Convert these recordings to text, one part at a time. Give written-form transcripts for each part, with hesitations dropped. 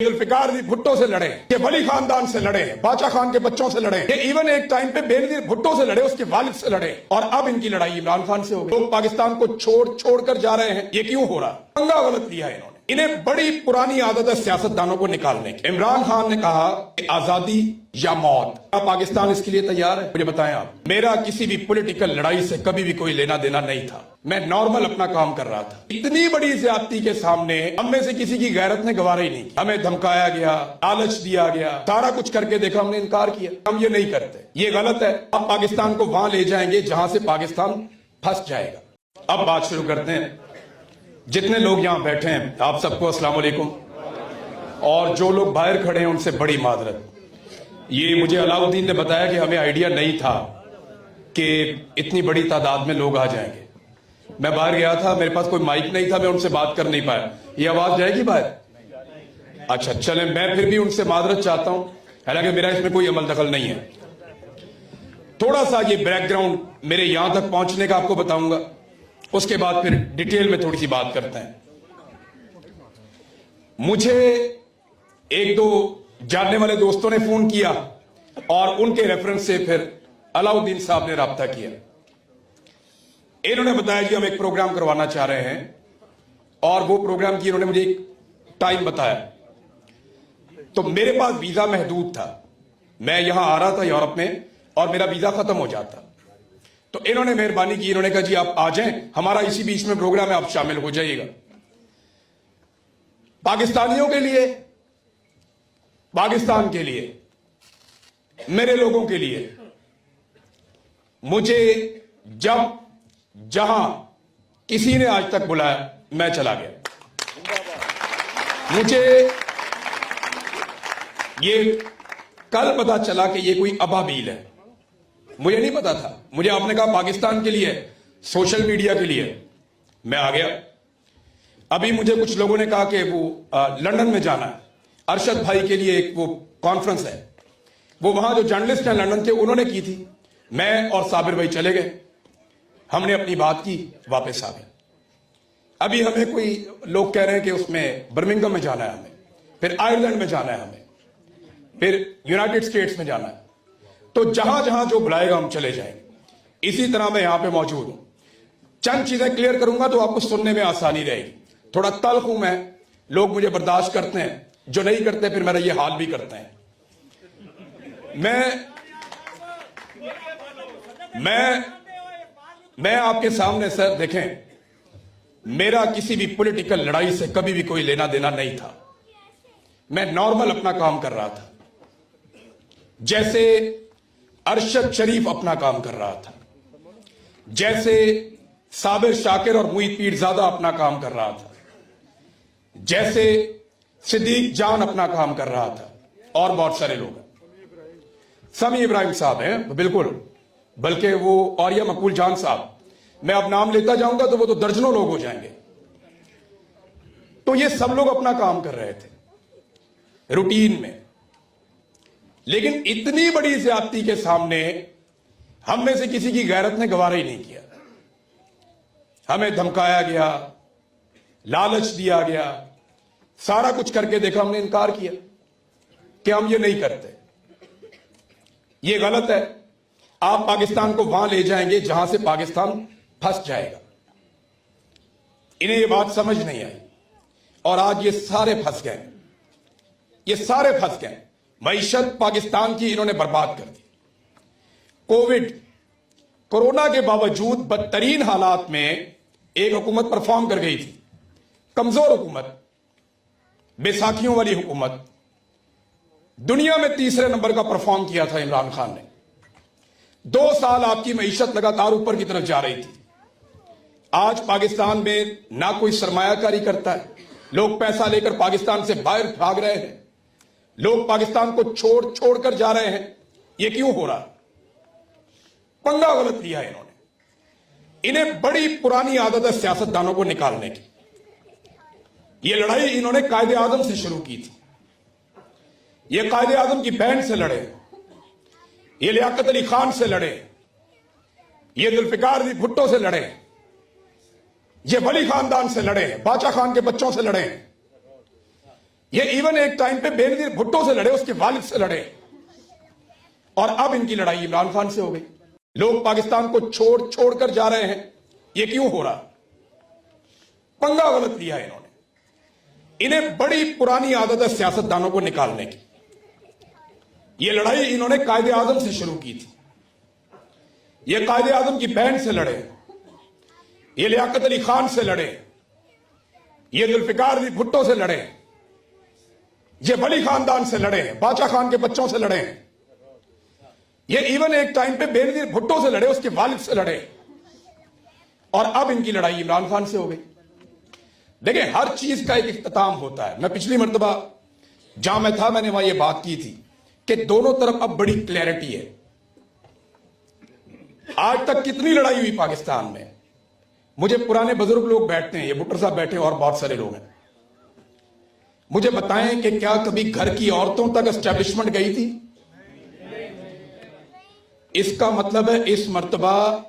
जुल्फिकार अली भुट्टो से लड़े, ये वली खानदान से लड़े, बादशाह खान के बच्चों से लड़े, ये इवन एक टाइम पे बेनजीर भुट्टो से लड़े, उसके वालिद से लड़े, और अब इनकी लड़ाई इमरान खान से हो गई। लोग पाकिस्तान को छोड़ कर जा रहे हैं, ये क्यों हो रहा? पंगा गलत लिया है इन्होंने। इन्हें बड़ी पुरानी आदत है सियासतदानों को निकालने की। इमरान खान ने कहा कि आजादी या मौत, क्या पाकिस्तान इसके लिए तैयार है? मुझे बताएं आप। मेरा किसी भी पॉलिटिकल लड़ाई से कभी भी कोई लेना देना नहीं था, मैं नॉर्मल अपना काम कर रहा था। इतनी बड़ी ज्यादती के सामने हम में से किसी की गैरत ने गवारा ही नहीं की। हमें धमकाया गया, लालच दिया गया, सारा कुछ करके देखा, हमने इनकार किया। हम ये नहीं करते, ये गलत है। अब पाकिस्तान को वहां ले जाएंगे जहां से पाकिस्तान फंस जाएगा। अब बात शुरू करते हैं। जितने लोग यहां बैठे हैं, आप सबको अस्सलाम वालेकुम, और जो लोग बाहर खड़े हैं उनसे बड़ी मादरत। ये मुझे अलाउद्दीन ने बताया कि हमें आइडिया नहीं था कि इतनी बड़ी तादाद में लोग आ जाएंगे। मैं बाहर गया था, मेरे पास कोई माइक नहीं था, मैं उनसे बात कर नहीं पाया। ये आवाज जाएगी बाहर? अच्छा चले, मैं फिर भी उनसे मादरत चाहता हूं, हालांकि मेरा इसमें कोई अमल दखल नहीं है। थोड़ा सा ये बैकग्राउंड मेरे यहां तक पहुंचने का आपको बताऊंगा, उसके बाद फिर डिटेल में थोड़ी सी बात करते हैं। मुझे एक दो जानने वाले दोस्तों ने फोन किया और उनके रेफरेंस से फिर अलाउद्दीन साहब ने राब्ता किया। इन्होंने बताया कि हम एक प्रोग्राम करवाना चाह रहे हैं, और वो प्रोग्राम की इन्होंने मुझे एक टाइम बताया। तो मेरे पास वीजा महदूद था, मैं यहां आ रहा था यूरोप में, और मेरा वीजा खत्म हो जाता। तो इन्होंने मेहरबानी की, इन्होंने कहा जी आप आ जाएं, हमारा इसी बीच में प्रोग्राम है, आप शामिल हो जाइएगा। पाकिस्तानियों के लिए, पाकिस्तान के लिए, मेरे लोगों के लिए, मुझे जब जहां किसी ने आज तक बुलाया मैं चला गया। मुझे ये कल पता चला कि ये कोई अबाबील है, मुझे नहीं पता था। मुझे आपने कहा पाकिस्तान के लिए, सोशल मीडिया के लिए, मैं आ गया। अभी मुझे कुछ लोगों ने कहा कि वो लंदन में जाना है, अरशद भाई के लिए एक वो कॉन्फ्रेंस है, वो वहां जो जर्नलिस्ट हैं लंदन के, उन्होंने की थी। मैं और साबिर भाई चले गए, हमने अपनी बात की, वापस आ गए। अभी हमें कोई लोग कह रहे हैं कि उसमें बर्मिंघम में जाना है हमें, फिर आयरलैंड में जाना है हमें, फिर यूनाइटेड स्टेट्स में जाना है। तो जहां जहां जो बुलाएगा हम चले जाएंगे। इसी तरह मैं यहां पे मौजूद हूं। चंद चीजें क्लियर करूंगा तो आपको सुनने में आसानी रहेगी। थोड़ा तल्ख हूं मैं, लोग मुझे बर्दाश्त करते हैं, जो नहीं करते फिर मेरा ये हाल भी करते हैं। मैं आपके सामने सर देखें, मेरा किसी भी पॉलिटिकल लड़ाई से कभी भी कोई लेना देना नहीं था, मैं नॉर्मल अपना काम कर रहा था, जैसे अरशद शरीफ अपना काम कर रहा था, जैसे साबिर शाकिर और मुईद पीरजादा अपना काम कर रहा था, जैसे सिद्दीक जान अपना काम कर रहा था, और बहुत सारे लोग। समी इब्राहिम साहब हैं बिल्कुल, बल्कि वो और या मकबूल जान साहब, मैं अब नाम लेता जाऊंगा तो वो तो दर्जनों लोग हो जाएंगे। तो ये सब लोग अपना काम कर रहे थे रूटीन में, लेकिन इतनी बड़ी ज्यादती के सामने हम में से किसी की गैरत ने गवारा ही नहीं किया। हमें धमकाया गया, लालच दिया गया, सारा कुछ करके देखा, हमने इनकार किया कि हम ये नहीं करते, ये गलत है। आप पाकिस्तान को वहां ले जाएंगे जहां से पाकिस्तान फंस जाएगा। इन्हें ये बात समझ नहीं आई, और आज ये सारे फंस गए, ये सारे फंस गए। मईशत पाकिस्तान की इन्होंने बर्बाद कर दी। कोविड कोरोना के बावजूद बदतरीन हालात में एक हुकूमत परफॉर्म कर गई थी, कमजोर हुकूमत, बैसाखियों वाली हुकूमत। दुनिया में तीसरे नंबर का परफॉर्म किया था इमरान खान ने। 2 साल आपकी मईशत लगातार ऊपर की तरफ जा रही थी। आज पाकिस्तान में ना कोई सरमायाकारी करता है, लोग पैसा लेकर पाकिस्तान से बाहर भाग रहे हैं, लोग पाकिस्तान को छोड़ कर जा रहे हैं। ये क्यों हो रहा? पंगा गलत लिया है इन्होंने। इन्हें बड़ी पुरानी आदत है सियासतदानों को निकालने की। ये लड़ाई इन्होंने कायदे आजम से शुरू की थी। ये कायदे आजम की बहन से लड़े, ये लियाकत अली खान से लड़े, ये जुल्फिकार अली भुट्टो से लड़े, ये वली खानदान से लड़े, बादशाह खान के बच्चों से लड़े, ये इवन एक टाइम पे बेनजीर भुट्टो से लड़े, उसके वालिद से लड़े, और अब इनकी लड़ाई इमरान खान से हो गई। लोग पाकिस्तान को छोड़कर जा रहे हैं। ये क्यों हो रहा? पंगा गलत लिया है इन्होंने। इन्हें बड़ी पुरानी आदत है सियासतदानों को निकालने की। ये लड़ाई इन्होंने कायदे आजम से शुरू की थी। ये कायदे आजम की बहन से लड़े, ये लियाकत अली खान से लड़े, ये जुल्फिकार अली भुट्टो से लड़े, ये वली खानदान से लड़े, बादशाह खान के बच्चों से लड़े, ये इवन एक टाइम पे बेनजीर भुट्टो से लड़े, उसके वालिद से लड़े, और अब इनकी लड़ाई इमरान खान से हो गई। देखिए, हर चीज का एक इख्तिताम होता है। मैं पिछली मर्तबा जहां मैं था, मैंने वहां ये बात की थी कि दोनों तरफ अब बड़ी क्लैरिटी है। आज तक कितनी लड़ाई हुई पाकिस्तान में, मुझे पुराने बुजुर्ग लोग बैठते हैं, ये भुट्टर साहब बैठे हैं और बहुत सारे लोग हैं, मुझे बताएं कि क्या कभी घर की औरतों तक एस्टेब्लिशमेंट गई थी? इसका मतलब है इस मर्तबा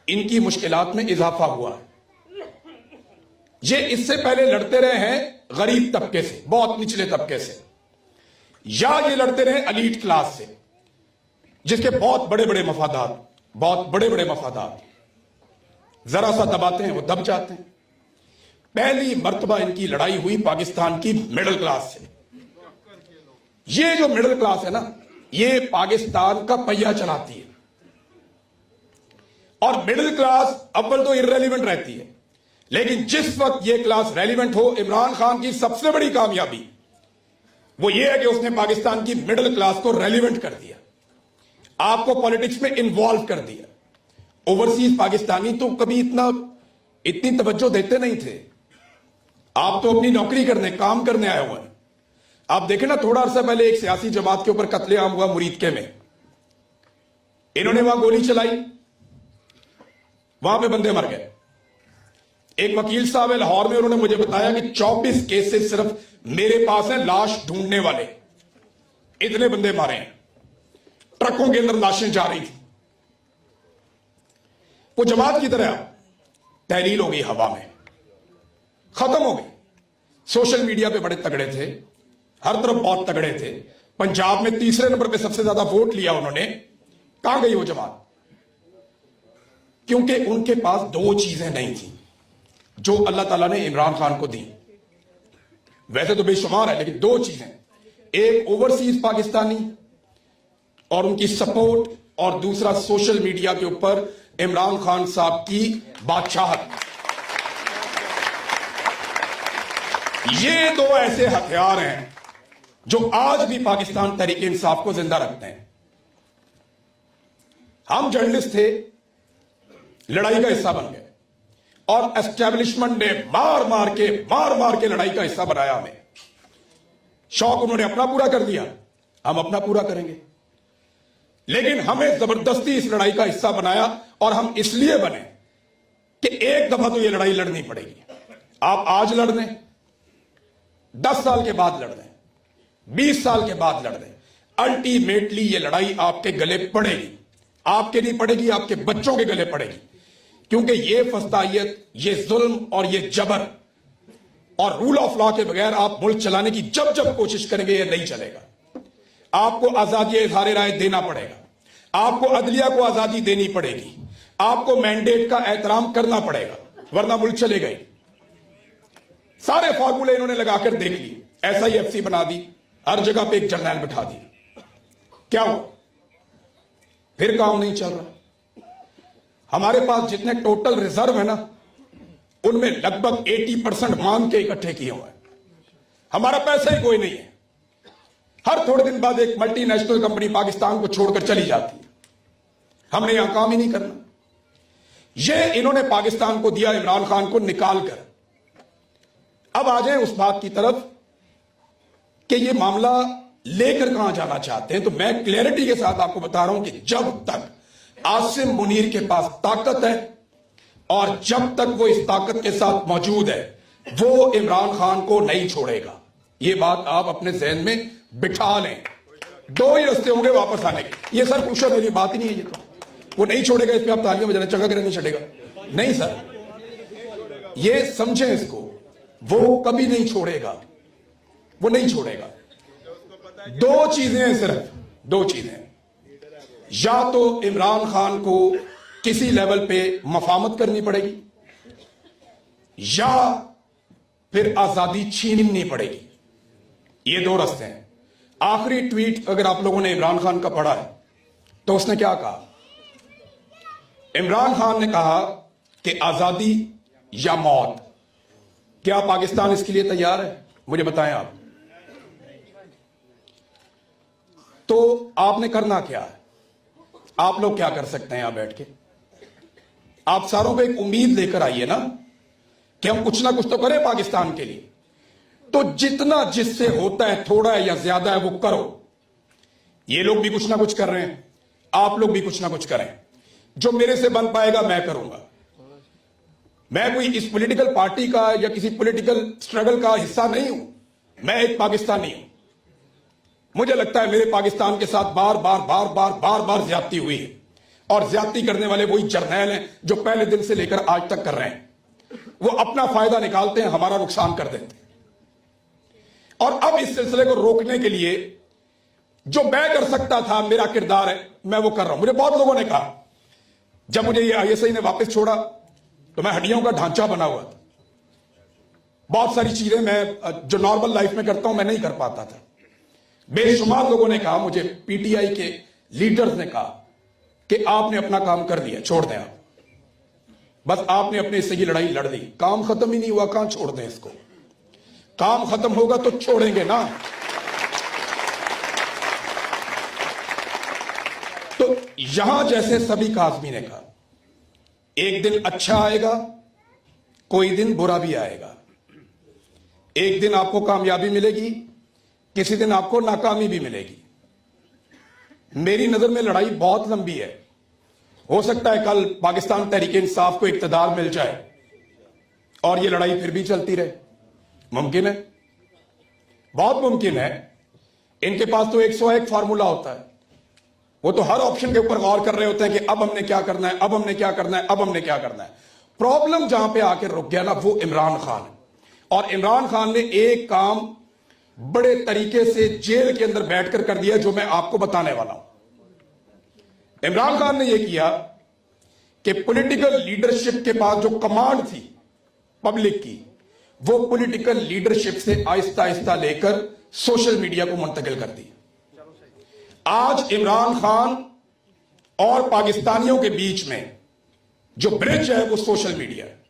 इनकी मुश्किलात में इजाफा हुआ है। ये इससे पहले लड़ते रहे हैं गरीब तबके से, बहुत निचले तबके से, या ये लड़ते रहे एलीट क्लास से, जिसके बहुत बड़े बड़े मफादात, जरा सा दबाते हैं वो दब जाते हैं। पहली मर्तबा इनकी लड़ाई हुई पाकिस्तान की मिडिल क्लास से। ये जो मिडिल क्लास है ना, ये पाकिस्तान का पहिया चलाती है, और मिडिल क्लास अव्वल तो इर्रेलीवेंट रहती है, लेकिन जिस वक्त ये क्लास रेलिवेंट हो, इमरान खान की सबसे बड़ी कामयाबी वो ये है कि उसने पाकिस्तान की मिडिल क्लास को रेलिवेंट कर दिया, आपको पॉलिटिक्स में इन्वॉल्व कर दिया। ओवरसीज पाकिस्तानी तो कभी इतनी तवज्जो देते नहीं थे। आप तो अपनी नौकरी करने, काम करने आए हुए हैं। आप देखें ना, थोड़ा अरसा पहले एक सियासी जमात के ऊपर कत्लेआम हुआ मुरीदके में, इन्होंने वहां गोली चलाई, वहां पे बंदे मर गए। एक वकील साहब है लाहौर में, उन्होंने मुझे बताया कि 24 केसेस सिर्फ मेरे पास हैं लाश ढूंढने वाले, इतने बंदे मारे हैं। ट्रकों के अंदर लाशें जा रही थी। वो जमात की तरह तहरील हो गई, हवा में खत्म हो गई। सोशल मीडिया पे बड़े तगड़े थे, हर तरफ बहुत तगड़े थे। पंजाब में तीसरे नंबर पे सबसे ज्यादा वोट लिया उन्होंने। कहां गई वो जमात? क्योंकि उनके पास दो चीजें नहीं थी जो अल्लाह ताला ने इमरान खान को दी। वैसे तो बेशुमार है, लेकिन दो चीजें, एक ओवरसीज पाकिस्तानी और उनकी सपोर्ट, और दूसरा सोशल मीडिया के ऊपर इमरान खान साहब की बादशाहत। ये दो ऐसे हथियार हैं जो आज भी पाकिस्तान तहरीक इंसाफ को जिंदा रखते हैं। हम जर्नलिस्ट थे, लड़ाई का हिस्सा बन गए, और एस्टेब्लिशमेंट ने मार मार के लड़ाई का हिस्सा बनाया हमें। शौक उन्होंने अपना पूरा कर दिया, हम अपना पूरा करेंगे, लेकिन हमें जबरदस्ती इस लड़ाई का हिस्सा बनाया, और हम इसलिए बने कि एक दफा तो ये लड़ाई लड़नी पड़ेगी। आप आज लड़ दें, 10 साल के बाद लड़ दें, 20 साल के बाद लड़ दें, अल्टीमेटली ये लड़ाई आपके गले पड़ेगी। आपके नहीं पड़ेगी, आपके बच्चों के गले पड़ेगी, क्योंकि ये फस्तायत, ये जुल्म और ये जबर और रूल ऑफ लॉ के बगैर आप मुल्क चलाने की जब कोशिश करेंगे, ये नहीं चलेगा। आपको आजादी इज़हार राय देना पड़ेगा, आपको अदलिया को आजादी देनी पड़ेगी, आपको मैंडेट का एहतराम करना पड़ेगा, वरना मुल्क चलेगा ही। सारे फॉर्मूले इन्होंने लगाकर देख लिए, SIFC बना दी, हर जगह पे एक जर्नल बिठा दी। क्या हुआ? फिर काम नहीं चल रहा। हमारे पास जितने टोटल रिजर्व है ना, उनमें लगभग 80% मांग के इकट्ठे किए हुए हैं। हमारा पैसा ही कोई नहीं है। हर थोड़े दिन बाद एक मल्टीनेशनल कंपनी पाकिस्तान को छोड़कर चली जाती है। हमने यहां काम ही नहीं करना। यह इन्होंने पाकिस्तान को दिया इमरान खान को निकाल कर। अब आ जाए उस बात की तरफ कि यह मामला लेकर कहां जाना चाहते हैं। तो मैं क्लैरिटी के साथ आपको बता रहा हूं कि जब तक आसिम मुनीर के पास ताकत है और जब तक वो इस ताकत के साथ मौजूद है, वो इमरान खान को नहीं छोड़ेगा। ये बात आप अपने जहन में बिठा लें। दो ही रास्ते होंगे वापस आने के। ये सर पूछो, मेरी बात ही नहीं है। ये तो वो नहीं छोड़ेगा, इस पे आप तालियां बजाना, चंगा करने नहीं छोड़ेगा। नहीं सर, ये समझें इसको, वो कभी नहीं छोड़ेगा। वो नहीं छोड़ेगा। दो चीजें हैं, सिर्फ दो चीजें। या तो इमरान खान को किसी लेवल पे मफामत करनी पड़ेगी या फिर आजादी छीननी पड़ेगी। ये दो रास्ते हैं। आखिरी ट्वीट अगर आप लोगों ने इमरान खान का पढ़ा है तो उसने क्या कहा? इमरान खान ने कहा कि आजादी या मौत। क्या पाकिस्तान इसके लिए तैयार है? मुझे बताएं आप। तो आपने करना क्या है? आप लोग क्या कर सकते हैं यहां बैठ के? आप सारों को एक उम्मीद लेकर आइए ना कि हम कुछ ना कुछ तो करें पाकिस्तान के लिए। तो जितना जिससे होता है, थोड़ा है या ज्यादा है, वो करो। ये लोग भी कुछ ना कुछ कर रहे हैं, आप लोग भी कुछ ना कुछ करें। जो मेरे से बन पाएगा मैं करूंगा। मैं कोई इस पॉलिटिकल पार्टी का या किसी पॉलिटिकल स्ट्रगल का हिस्सा नहीं हूं। मैं एक पाकिस्तानी हूं। मुझे लगता है मेरे पाकिस्तान के साथ बार बार ज्यादती हुई है, और ज्यादती करने वाले वही जर्नैल हैं जो पहले दिन से लेकर आज तक कर रहे हैं। वो अपना फायदा निकालते हैं, हमारा नुकसान कर देते हैं। और अब इस सिलसिले को रोकने के लिए जो मैं कर सकता था, मेरा किरदार है, मैं वो कर रहा हूं। मुझे बहुत लोगों ने कहा, जब मुझे ये आईएसआई ने वापस छोड़ा तो मैं हड्डियों का ढांचा बना हुआ था। बहुत सारी चीजें मैं जो नॉर्मल लाइफ में करता हूं मैं नहीं कर पाता था। बेशुमार लोगों ने कहा, मुझे पीटीआई के लीडर्स ने कहा कि आपने अपना काम कर दिया, छोड़ दें आप। बस आपने अपने हिस्से की लड़ाई लड़ दी, काम खत्म ही नहीं हुआ, कहां छोड़ दें इसको? काम खत्म होगा तो छोड़ेंगे ना। तो यहां जैसे सभी काज़मी ने कहा, एक दिन अच्छा आएगा, कोई दिन बुरा भी आएगा। एक दिन आपको कामयाबी मिलेगी, किसी दिन आपको नाकामी भी मिलेगी। मेरी नजर में लड़ाई बहुत लंबी है। हो सकता है कल पाकिस्तान तहरीक इंसाफ को इक्तदार मिल जाए और ये लड़ाई फिर भी चलती रहे। मुमकिन है, बहुत मुमकिन है। इनके पास तो 101 फार्मूला होता है। वो तो हर ऑप्शन के ऊपर गौर कर रहे होते हैं कि अब हमने क्या करना है, अब हमने क्या करना है, अब हमने क्या करना है। प्रॉब्लम जहां पे आके रुक गया ना, वो इमरान खान है। और इमरान खान ने एक काम बड़े तरीके से जेल के अंदर बैठकर कर दिया, जो मैं आपको बताने वाला हूं। इमरान खान ने यह किया कि पॉलिटिकल लीडरशिप के पास जो कमांड थी पब्लिक की, वो पॉलिटिकल लीडरशिप से आहिस्ता आहिस्ता लेकर सोशल मीडिया को मुंतकिल कर दी। आज इमरान खान और पाकिस्तानियों के बीच में जो ब्रिज है वो सोशल मीडिया है।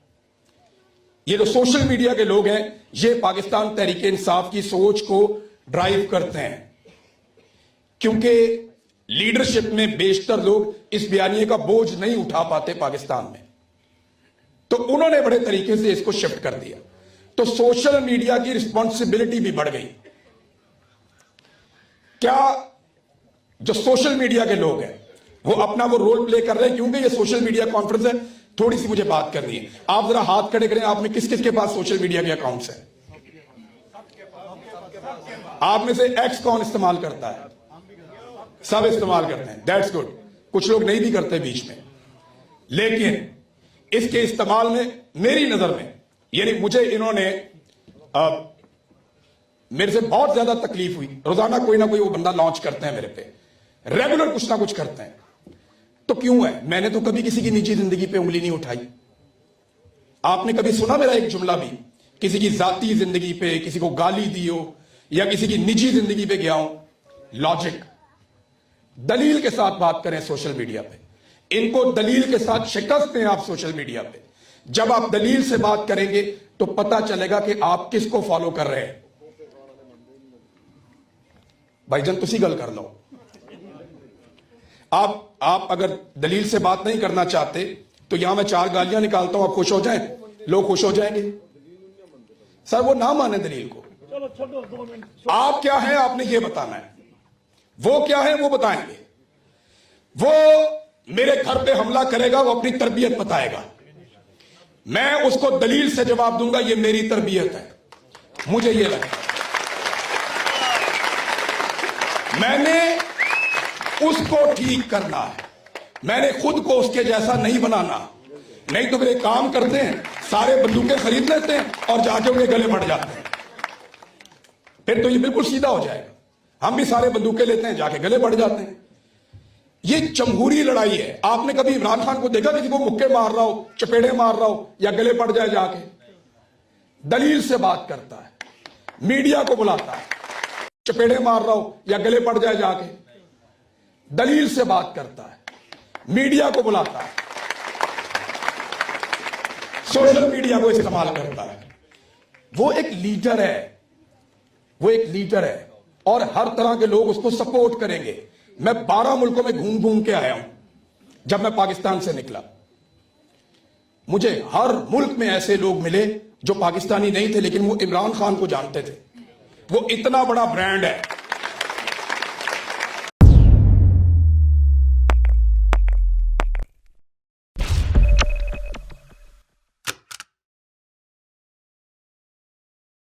ये जो सोशल मीडिया के लोग हैं, ये पाकिस्तान तहरीक इंसाफ की सोच को ड्राइव करते हैं, क्योंकि लीडरशिप में बेशतर लोग इस बयानिए का बोझ नहीं उठा पाते पाकिस्तान में। तो उन्होंने बड़े तरीके से इसको शिफ्ट कर दिया। तो सोशल मीडिया की रिस्पॉन्सिबिलिटी भी बढ़ गई। क्या जो सोशल मीडिया के लोग हैं वो अपना वो रोल प्ले कर रहे हैं? क्योंकि ये सोशल मीडिया कॉन्फ्रेंस है, थोड़ी सी मुझे बात करनी है। आप जरा हाथ खड़े करें, आप में किस किस के पास सोशल मीडिया के अकाउंट्स हैं? आप में से एक्स कौन इस्तेमाल करता है? सब इस्तेमाल करते हैं, दैट्स गुड। कुछ लोग नहीं भी करते बीच में, लेकिन इसके इस्तेमाल में मेरी नजर में, यानी मुझे इन्होंने मेरे से बहुत ज्यादा तकलीफ हुई। रोजाना कोई ना कोई वो बंदा लॉन्च करते हैं मेरे पे, रेगुलर कुछ ना कुछ करते हैं। तो क्यों है? मैंने तो कभी किसी की निजी जिंदगी पे उंगली नहीं उठाई। आपने कभी सुना मेरा एक जुमला भी किसी की जाती जिंदगी पे, किसी को गाली दी हो या किसी की निजी जिंदगी पे गया हूं? लॉजिक, दलील के साथ बात करें सोशल मीडिया पे। इनको दलील के साथ शिकस्त दें आप सोशल मीडिया पे। जब आप दलील से बात करेंगे तो पता चलेगा कि आप किसको फॉलो कर रहे हैं। भाईजान तुसी गल कर लो। आप अगर दलील से बात नहीं करना चाहते तो यहां मैं 4 गालियां निकालता हूं, आप खुश हो जाएं, लोग खुश हो जाएंगे। सर वो ना माने दलील को। आप क्या हैं आपने ये बताना है, वो क्या है वो बताएंगे। वो मेरे घर पे हमला करेगा, वो अपनी तरबियत बताएगा, मैं उसको दलील से जवाब दूंगा, ये मेरी तरबियत है। मुझे ये लगता है मैंने उसको ठीक करना है, मैंने खुद को उसके जैसा नहीं बनाना। नहीं तो मेरे काम करते हैं, सारे बंदूकें खरीद लेते हैं और जाके उनके गले बढ़ जाते हैं। फिर तो ये बिल्कुल सीधा हो जाएगा। हम भी सारे बंदूकें लेते हैं, जाके गले बढ़ जाते हैं। ये जमहूरी लड़ाई है। आपने कभी इमरान खान को देखा किसी को मुक्के मार रहा हो, चपेड़े मार रहा हो या गले पड़ जाए? जाके दलील से बात करता है, मीडिया को बुलाता है, चपेड़े मार रहा हो या गले पड़ जाए, जाके दलील से बात करता है, मीडिया को बुलाता है, सोशल मीडिया को इस्तेमाल करता है। वो एक लीडर है, वो एक लीडर है और हर तरह के लोग उसको सपोर्ट करेंगे। मैं 12 मुल्कों में घूम घूम के आया हूं। जब मैं पाकिस्तान से निकला, मुझे हर मुल्क में ऐसे लोग मिले जो पाकिस्तानी नहीं थे, लेकिन वो इमरान खान को जानते थे। वो इतना बड़ा ब्रांड है।